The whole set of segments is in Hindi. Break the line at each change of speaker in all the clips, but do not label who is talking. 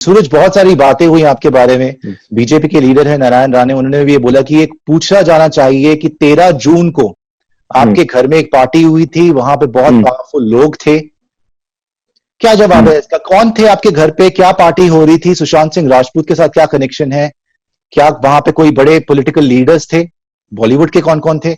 सूरज, बहुत सारी बातें हुई आपके बारे में। बीजेपी के लीडर है नारायण राणे, उन्होंने भी ये बोला कि एक पूछा जाना चाहिए कि 13 जून को आपके घर में एक पार्टी हुई थी, वहां पे बहुत पावरफुल लोग थे। क्या जवाब है इसका? कौन थे आपके घर पे? क्या पार्टी हो रही थी? सुशांत सिंह राजपूत के साथ क्या कनेक्शन है? क्या वहां पे कोई बड़े पॉलिटिकल लीडर्स थे? बॉलीवुड के कौन कौन थे?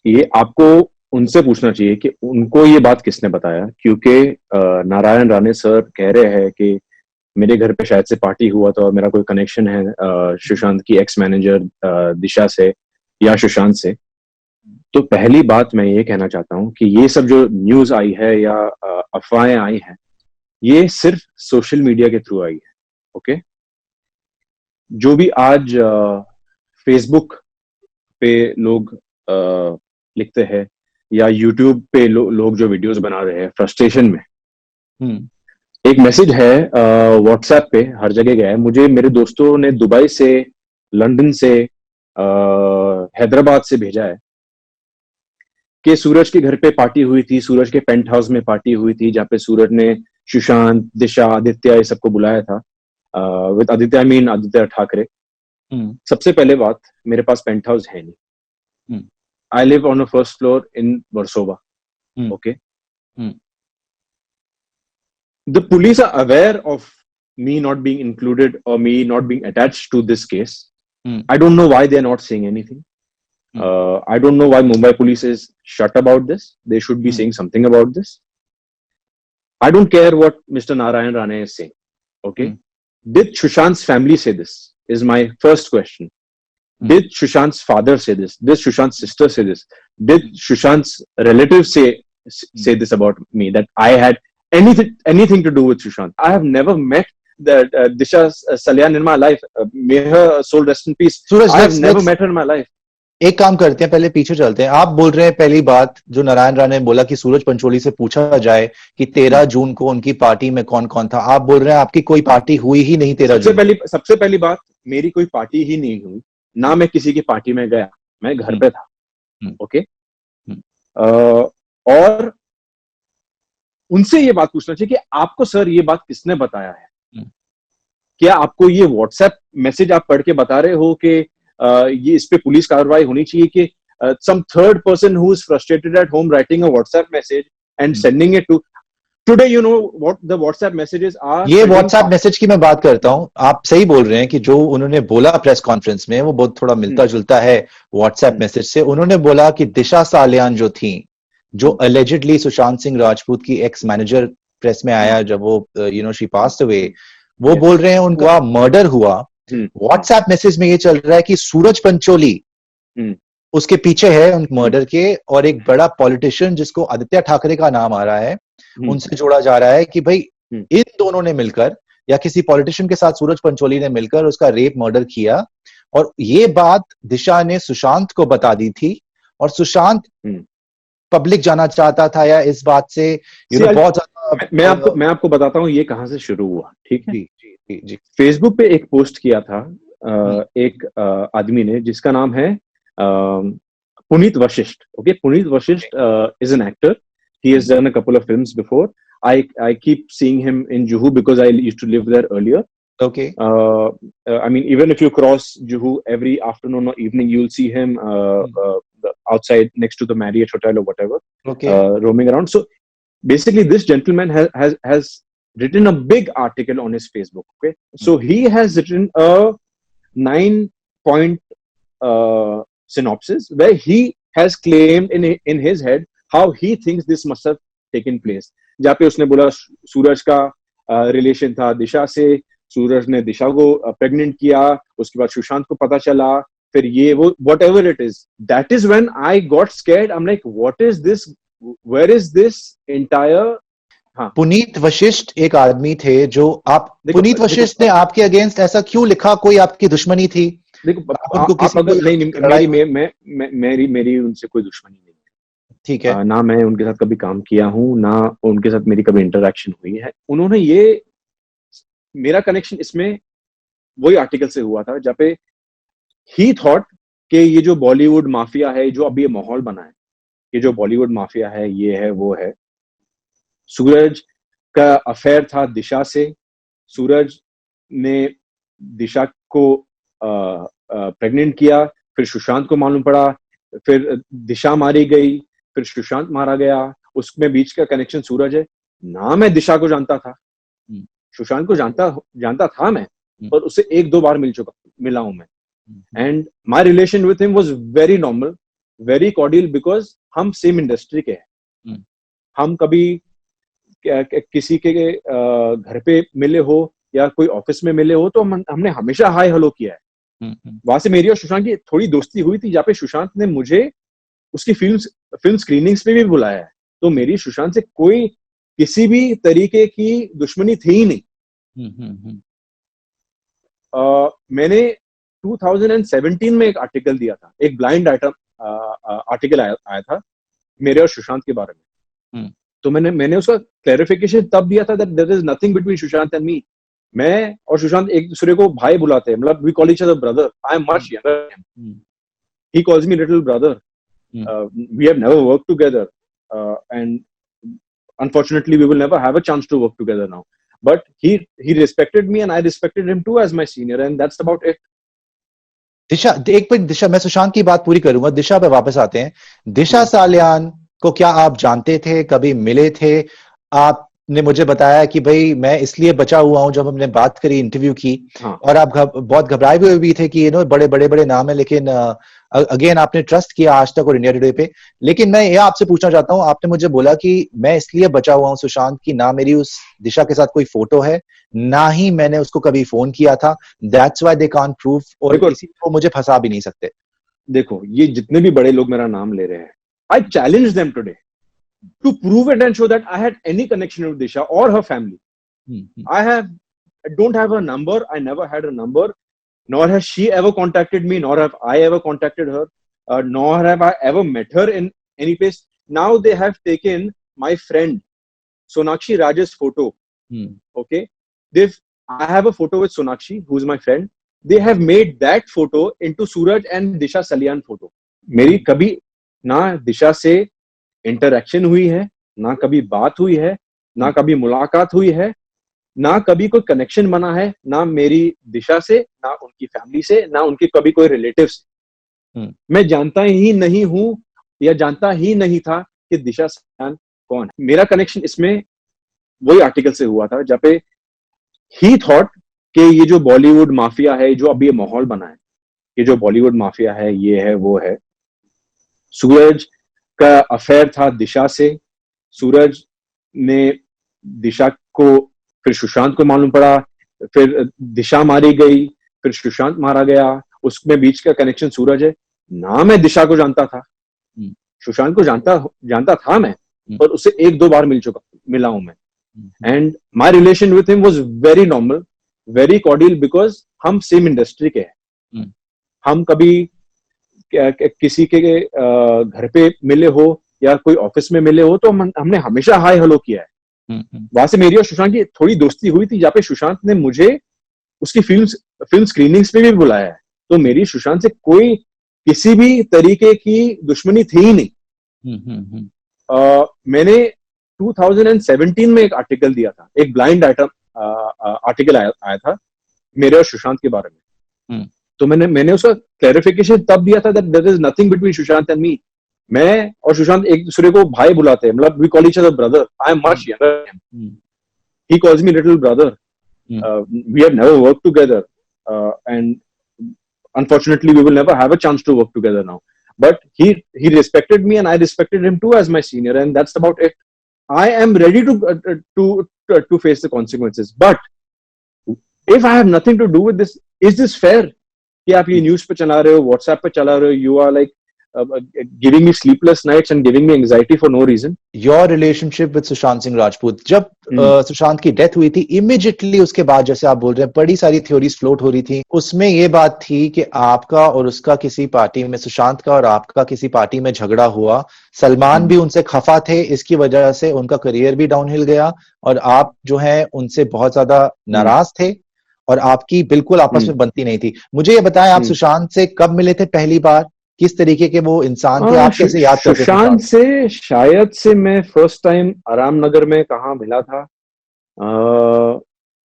ये आपको उनसे पूछना चाहिए कि उनको ये बात किसने बताया, क्योंकि नारायण राणे सर कह रहे हैं कि मेरे घर पे शायद से पार्टी हुआ था और मेरा कोई कनेक्शन है सुशांत की एक्स मैनेजर दिशा से या सुशांत से। तो पहली बात मैं ये कहना चाहता हूं कि ये सब जो न्यूज आई है या अफवाहें आई हैं, ये सिर्फ सोशल मीडिया के थ्रू आई है। ओके, जो भी आज फेसबुक पे लोग लिखते हैं या यूट्यूब पे लोग जो वीडियोस बना रहे हैं फ्रस्ट्रेशन में, एक मैसेज है व्हाट्सएप पे हर जगह गया है। मुझे मेरे दोस्तों ने दुबई से, लंदन से, हैदराबाद से भेजा है कि सूरज के घर पे पार्टी हुई थी, सूरज के पेंट हाउस में पार्टी हुई थी, जहाँ पे सूरज ने सुशांत, दिशा, आदित्य ये सबको बुलाया था। With Aditya I mean Aditya Thackeray. सबसे पहले बात, मेरे पास पेंट हाउस है नहीं। I live on a first floor in Versova. Okay, the police are aware of me not being included or me not being attached to this case. I don't know why they're not saying anything. I don't know why Mumbai police is shut about this. They should be saying something about this. I don't care what Mr. Narayan Rane is saying. Okay. Did Sushant's family say this? Is my first question. Did Sushant's father say this? Did Sushant's sister say this? Did Sushant's relatives say this about me, that I had anything to do with Sushant? I have never met Disha Salyan in my life. May her soul rest in peace. Suraj, I have never met her in my life.
एक काम करते हैं, पहले पीछे चलते हैं। आप बोल रहे हैं पहली बात जो नारायण राणे ने बोला कि सूरज पंचोली से पूछा जाए कि 13 जून को उनकी पार्टी में कौन कौन था। आप बोल रहे हैं आपकी कोई पार्टी हुई ही नहीं 13 जून।
सबसे पहली बात, मेरी कोई पार्टी ही नहीं हुई, ना मैं किसी की पार्टी में गया, मैं घर पे था। ओके, और उनसे ये बात पूछना चाहिए कि आपको सर ये बात किसने बताया है? क्या आपको ये व्हाट्सएप मैसेज आप पढ़ के बता रहे हो कि ये इस पे पुलिस कार्रवाई होनी चाहिए कि some third person who is frustrated at home writing a WhatsApp message and sending it to today, you know what the WhatsApp messages are?
ये WhatsApp मैसेज की मैं बात करता हूं। आप सही बोल रहे हैं कि जो उन्होंने बोला प्रेस कॉन्फ्रेंस में वो बहुत थोड़ा मिलता जुलता है WhatsApp मैसेज से। उन्होंने बोला कि दिशा सालियान जो थी, जो अलेजिडली सुशांत सिंह राजपूत की एक्स मैनेजर, प्रेस में आया जब वो शी पास्ड अवे, वो बोल रहे हैं उनका मर्डर हुआ। व्हाट्सएप मैसेज में ये चल रहा है कि सूरज पंचोली उसके पीछे है उन मर्डर के, और एक बड़ा पॉलिटिशियन जिसको आदित्य ठाकरे का नाम आ रहा है उनसे जोड़ा जा रहा है कि भाई इन दोनों ने मिलकर या किसी पॉलिटिशियन के साथ सूरज पंचोली ने मिलकर उसका रेप मर्डर किया। और ये बात दिशा ने सुशांत को बता दी थी, और सुशांत पब्लिक जाना चाहता था या इस बात से बहुत ज्यादा।
मैं आपको बताता हूँ ये कहां से शुरू हुआ। ठीक है जी। फेसबुक पे एक पोस्ट किया था एक आदमी ने जिसका नाम है Puneet Vashishtha. Okay, Puneet Vashishtha is an actor. He has done a couple of films before. I keep seeing him in Juhu because I used to live there earlier.
Okay.
I mean, even if you cross Juhu every afternoon or evening, you'll see him outside next to the Marriott Hotel or whatever.
Okay.
Roaming around. So basically, this gentleman has written a big article on his Facebook. Okay. So he has written a 9-point synopsis where he has claimed in his head how he thinks this must have taken place. जहाँ पे उसने बोला सूरज का रिलेशन था दिशा से, सूरज ने दिशा को प्रेग्नेंट किया, उसके बाद सुशांत को पता चला, फिर ये वो whatever it is. That is when I got scared. I'm like, what is this? Where is this entire? हाँ,
पुनीत वशिष्ठ एक आदमी थे जो पुनीत वशिष्ठ ने आपके अगेंस्ट ऐसा क्यों लिखा? कोई आपकी दुश्मनी थी?
देखो, आप अगर नहीं, मेरी उनसे कोई दुश्मनी नहीं है।
ठीक है।
ना मैं उनके साथ कभी काम किया हूं, ना उनके साथ मेरी कभी इंटरेक्शन हुई है। उन्होंने मेरा कनेक्शन इसमें वही आर्टिकल से हुआ था जहाँ पे ही थॉट कि ये जो बॉलीवुड माफिया है, जो अभी ये माहौल बना है, ये जो बॉलीवुड माफिया है, ये है वो है। सूरज का अफेयर था दिशा से, सूरज ने दिशा को प्रेग्नेंट किया, फिर सुशांत को मालूम पड़ा, फिर दिशा मारी गई, फिर सुशांत मारा गया, उसमें बीच का कनेक्शन सूरज है। ना मैं दिशा को जानता था, सुशांत को जानता था मैं, पर उससे 1-2 बार मिला हूं मैं। And my relation with him was very normal, very cordial, because हम सेम इंडस्ट्री के हैं। हम कभी किसी के घर पे मिले हो या कोई ऑफिस में मिले हो तो हमने हमेशा हाय हेलो किया है। वहां से मेरी और सुशांत की थोड़ी दोस्ती हुई थी, जहाँ पे सुशांत ने मुझे उसकी फिल्म स्क्रीनिंग्स पे भी बुलाया है। तो मेरी सुशांत से कोई किसी भी तरीके की दुश्मनी थी ही नहीं। मैंने 2017 में एक आर्टिकल दिया था, एक ब्लाइंड आर्टिकल आया था मेरे और सुशांत के बारे में। तो मैंने उसका क्लैरिफिकेशन तब दिया था that there is nothing between Sushant and me. मैं और सुशांत एक दूसरे को भाई बुलाते हैं, मतलब we call each other brother. I am much younger, he calls me little brother. We have never worked together and unfortunately we will never have a chance to work together now, but he respected me and I respected him too as my senior, and that's about it.
दिशा, एक मिनट दिशा, मैं सुशांत की बात पूरी करूंगा, दिशा पे वापस आते हैं। दिशा सालियान को क्या आप जानते थे, कभी मिले थे? आपने मुझे बताया कि भाई मैं इसलिए बचा हुआ हूं, जब हमने बात करी, इंटरव्यू की, और आप बहुत घबराए हुए भी थे कि बड़े बड़े बड़े नाम है, लेकिन अगेन आपने ट्रस्ट किया आज तक और इंडिया टुडे पे। लेकिन मैं ये आपसे पूछना चाहता हूं, आपने मुझे बोला कि मैं इसलिए बचा हुआ हूं सुशांत की, ना मेरी उस दिशा के साथ कोई फोटो है, ना ही मैंने उसको कभी फोन किया था, that's why they can't prove, और किसी को मुझे फंसा भी नहीं सकते।
देखो, ये जितने भी बड़े लोग मेरा नाम ले रहे हैं, I challenge them today to prove it and show that I had any connection with Disha और her family. I don't have a number, I never had a number, nor has she ever contacted me, nor have I ever contacted her, nor have I ever met her in any place. Now they have taken my friend Sonakshi Raj's photo. Okay, I have a photo with Sonakshi, who's my friend. They have made that photo into Suraj and Disha Salian photo. मेरी कभी ना दिशा से इंटरेक्शन हुई है, ना कभी बात हुई है, ना कभी मुलाकात हुई है, ना कभी कोई कनेक्शन बना है, ना मेरी दिशा से, ना उनकी फैमिली से, ना उनके कभी कोई रिलेटिव से। मैं जानता ही नहीं हूं या जानता ही नहीं था कि दिशा सालियान कौन है। मेरा कनेक्शन इसमें वही आर्टिकल से हुआ था, जहाँ पे ही थॉट कि ये जो बॉलीवुड माफिया है, जो अभी ये माहौल बना है, ये जो बॉलीवुड माफिया है, ये है वो है। सूरज का अफेयर था दिशा से, सूरज ने दिशा को, फिर सुशांत को मालूम पड़ा, फिर दिशा मारी गई, फिर सुशांत मारा गया, उसमें बीच का कनेक्शन सूरज है। ना मैं दिशा को जानता था, सुशांत को जानता था मैं, पर उससे 1-2 बार मिला हूं मैं। And my relation with him was very normal, very cordial, because हम सेम इंडस्ट्री के हैं। हम कभी किसी के घर पे मिले हो या कोई ऑफिस में मिले हो तो हमने हमेशा हाय हेलो किया है। वहां से मेरी और सुशांत की थोड़ी दोस्ती हुई थी, जहाँ पे सुशांत ने मुझे उसकी फिल्म स्क्रीनिंग्स पे भी बुलाया है। तो मेरी सुशांत से कोई किसी भी तरीके की दुश्मनी थी ही नहीं। मैंने 2017 में एक आर्टिकल दिया था, एक ब्लाइंड आर्टिकल आया था मेरे और सुशांत के बारे में। तो मैंने उसका क्लैरिफिकेशन तब दिया था that there is nothing between Sushant and me. मैं और सुशांत एक दूसरे को भाई बुलाते हैं, मतलब we call each other brother. I am much younger, he calls me little brother. We have never worked together and unfortunately we will never have a chance to work together now, but he respected me and I respected him too as my senior, and that's about it. I am ready to face the consequences, but if I have nothing to do with this, is this fair कि आप ये न्यूज पे चला रहे हो, व्हाट्सएप पे चला रहे हो, you are like giving me sleepless nights and giving me anxiety for no reason.
Your relationship with Sushant Singh Rajput, जब सुशांत की डेथ हुई थी, इमीडिएटली उसके बाद, जैसे आप बोल रहे हैं, बड़ी सारी थ्योरीज फ्लोट हो रही थी। उसमें ये बात थी कि आपका और उसका किसी पार्टी में, सुशांत का और आपका किसी पार्टी में झगड़ा हुआ, सलमान भी उनसे खफा थे, इसकी वजह से उनका करियर भी डाउनहिल गया, और आप जो है उनसे बहुत ज्यादा नाराज थे, और आपकी बिल्कुल आपस में बनती नहीं थी। मुझे ये बताएं, आप सुशांत से कब मिले थे पहली बार, किस तरीके के वो इंसान थे, आप कैसे याद करते हैं?
सुशांत से शायद से मैं फर्स्ट टाइम आराम नगर में कहाँ मिला था,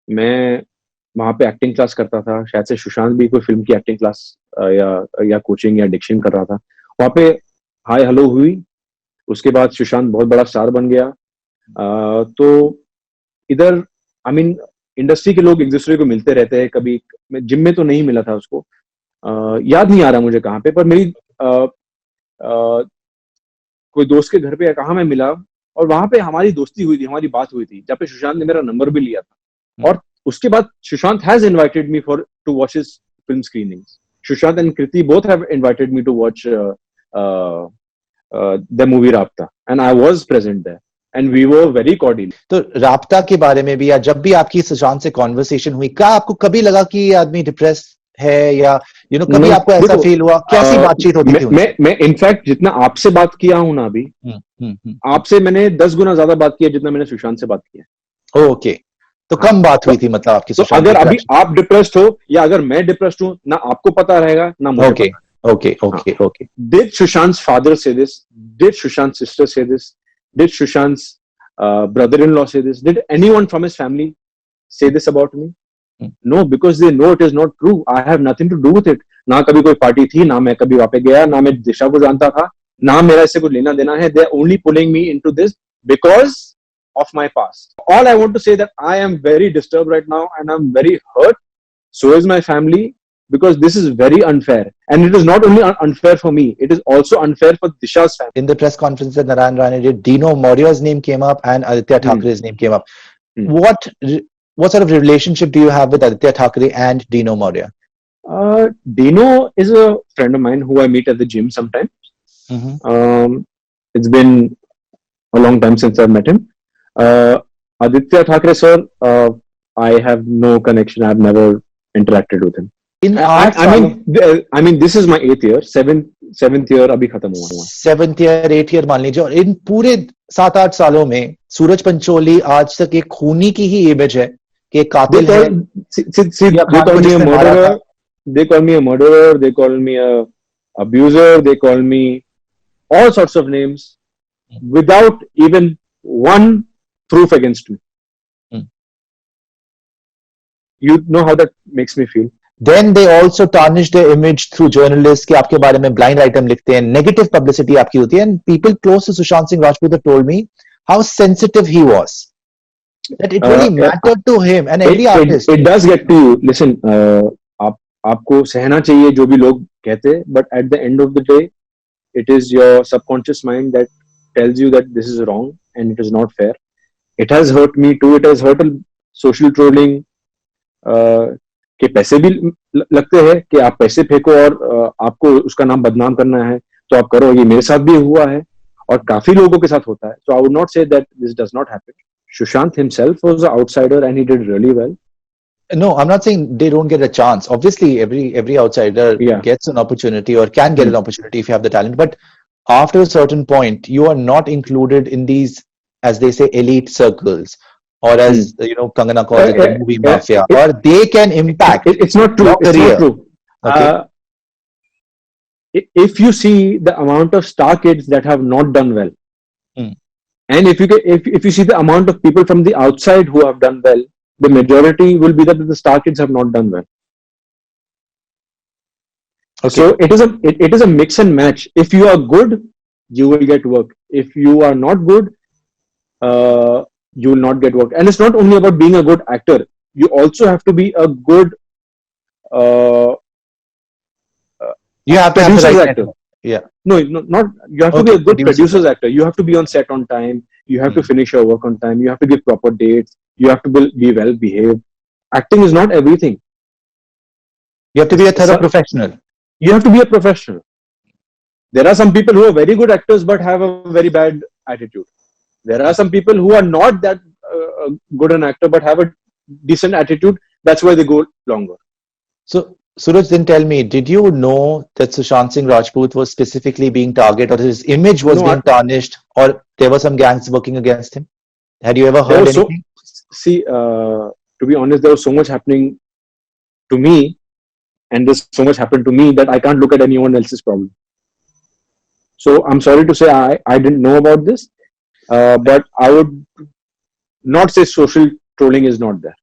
मैं वहां पे एक्टिंग क्लास करता था, शायद से सुशांत भी कोई फिल्म की एक्टिंग क्लास या कोचिंग या डिक्शन कर रहा था। वहां पे हाय हेलो हुई, उसके बाद सुशांत बहुत बड़ा स्टार बन गया। तो इधर आई मीन इंडस्ट्री के लोग एक दूसरे को मिलते रहते हैं, कभी जिम में तो नहीं मिला था उसको, याद नहीं आ रहा मुझे कहाँ पे, पर मेरी कोई दोस्त के घर पे या कहाँ मैं मिला, और वहां पे हमारी दोस्ती हुई थी, हमारी बात हुई थी, जहाँ पे सुशांत ने मेरा नंबर भी लिया था। और उसके बाद Sushant has invited me for to watch his film screenings. Sushant and Kriti both have invited me to watch the movie Raabta, and I was present there and we were very cordial.
तो राब्ता के बारे में भी, या जब भी आपकी सुशांत से कॉन्वर्सेशन हुई, क्या आपको कभी लगा कि ये आदमी डिप्रेस है, या कभी आपको ऐसा फील हुआ? कैसी बातचीत होती थी उनसे?
मैं इनफैक्ट जितना आपसे बात किया हूं ना अभी, आपसे मैंने 10 गुना ज्यादा बात किया जितना मैंने सुशांत से बात किया।
ओके, तो कम बात हुई थी मतलब आपकी
तो अगर अभी आप डिप्रेस्ड हो या अगर मैं डिप्रेस्ड हूं, ना आपको पता रहेगा ना मुझे पता।
Okay.
Did Sushant's father say this? Did Sushant's sister say this? Did Sushant's brother-in-law say this? Did anyone from his family say this about me? No, because they know it is not true. I have nothing to do with it. ना कभी कोई पार्टी थी, ना मैं कभी वहां पे गया, ना मैं दिशा को जानता था, ना मेरा इससे कुछ लेना देना है. They are only pulling me into this because of my past. All I want to say that I am very disturbed right now and I'm very hurt. So is my family. Because this is very unfair, and it is not only unfair for me, it is also unfair for Disha's family.
In the press conference that Narayan Rane did, Dino Maurya's name came up and Aditya Thakere's name came up. What sort of relationship do you have with Aditya Thakere and Dino Maurya?
Dino is a friend of mine who I meet at the gym sometimes. It's been a long time since I've met him. Aditya Thakere sir, I have no connection. I've never interacted with him. I mean, this is my 8th year. 7th year अभी खत्म हुआ.
7th year, 8th year मान लीजिए. और इन पूरे 7-8 सालों में सूरज पंचोली आज तक एक खूनी की ही इमेज है कि एक कातिल है.
They call me a murderer. They call me a murderer. They call me a abuser. They call me all sorts of names without even one proof against me. You know how that makes me feel.
Then they also tarnish their image through journalists कि आपके बारे में blind item लिखते हैं, negative publicity आपकी होती है. And people close to Sushant Singh Rajput have told me how sensitive he was, that it really mattered to him and every artist.
It does get to you. Listen, आपको सहना चाहिए जो भी लोग कहते हैं, but at the end of the day, it is your subconscious mind that tells you that this is wrong and it is not fair. It has hurt me too. It has hurt social trolling. कि पैसे भी लगते हैं कि आप पैसे फेंको और आपको उसका नाम बदनाम करना है तो आप करो. ये मेरे साथ भी हुआ है और काफी लोगों के साथ होता है. So I would not say that this does not happen. Sushant himself was an outsider and he did really well.
No, I'm not saying they don't get a chance. Obviously, every outsider gets an opportunity or can get an opportunity if you have the talent. But after a certain point, you are not included in these, as they say, elite circles. Or as Kangana calls it, the movie mafia, or they can impact.
It's not true. It's not true. Okay. If you see the amount of star kids that have not done well, and if you see the amount of people from the outside who have done well, the majority will be that the star kids have not done well. Okay. So it is a mix and match. If you are good, you will get work. If you are not good, you will not get work. And it's not only about being a good actor. You also have to be a good
you have to have the right actor. Yeah.
No, not you have to be a good producer's actor. You have to be on set on time. You have to finish your work on time. You have to give proper dates. You have to be well behaved. Acting is not everything.
You have to be a thorough professional.
You have to be a professional. There are some people who are very good actors but have a very bad attitude. There are some people who are not that good an actor but have a decent attitude. That's why they go longer.
So, Suraj, then tell me, did you know that Sushant Singh Rajput was specifically being targeted, or his image was being tarnished, or there were some gangs working against him? Had you ever heard anything?
To be honest, there was so much happening to me, and there's so much happened to me that I can't look at anyone else's problem. So, I'm sorry to say I didn't know about this. But I would not say social trolling is not there.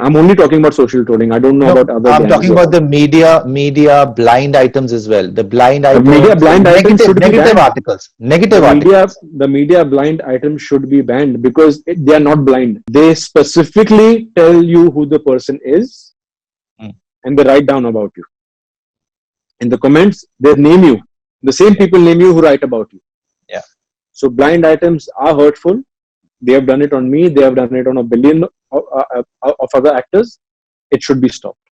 I'm only talking about social trolling. I don't know
No,
about other.
I'm
gangs
talking
or-
about the media blind items as well. The blind
The
items,
media blind items
negative,
should be
negative
banned.
articles, negative articles.
The media blind items should be banned because they are not blind. They specifically tell you who the person is,
Mm.
and they write down about you. In the comments, they name you. The same people name you who write about you.
Yeah.
So blind items are hurtful. They have done it on me. They have done it on a billion of other actors. It should be stopped.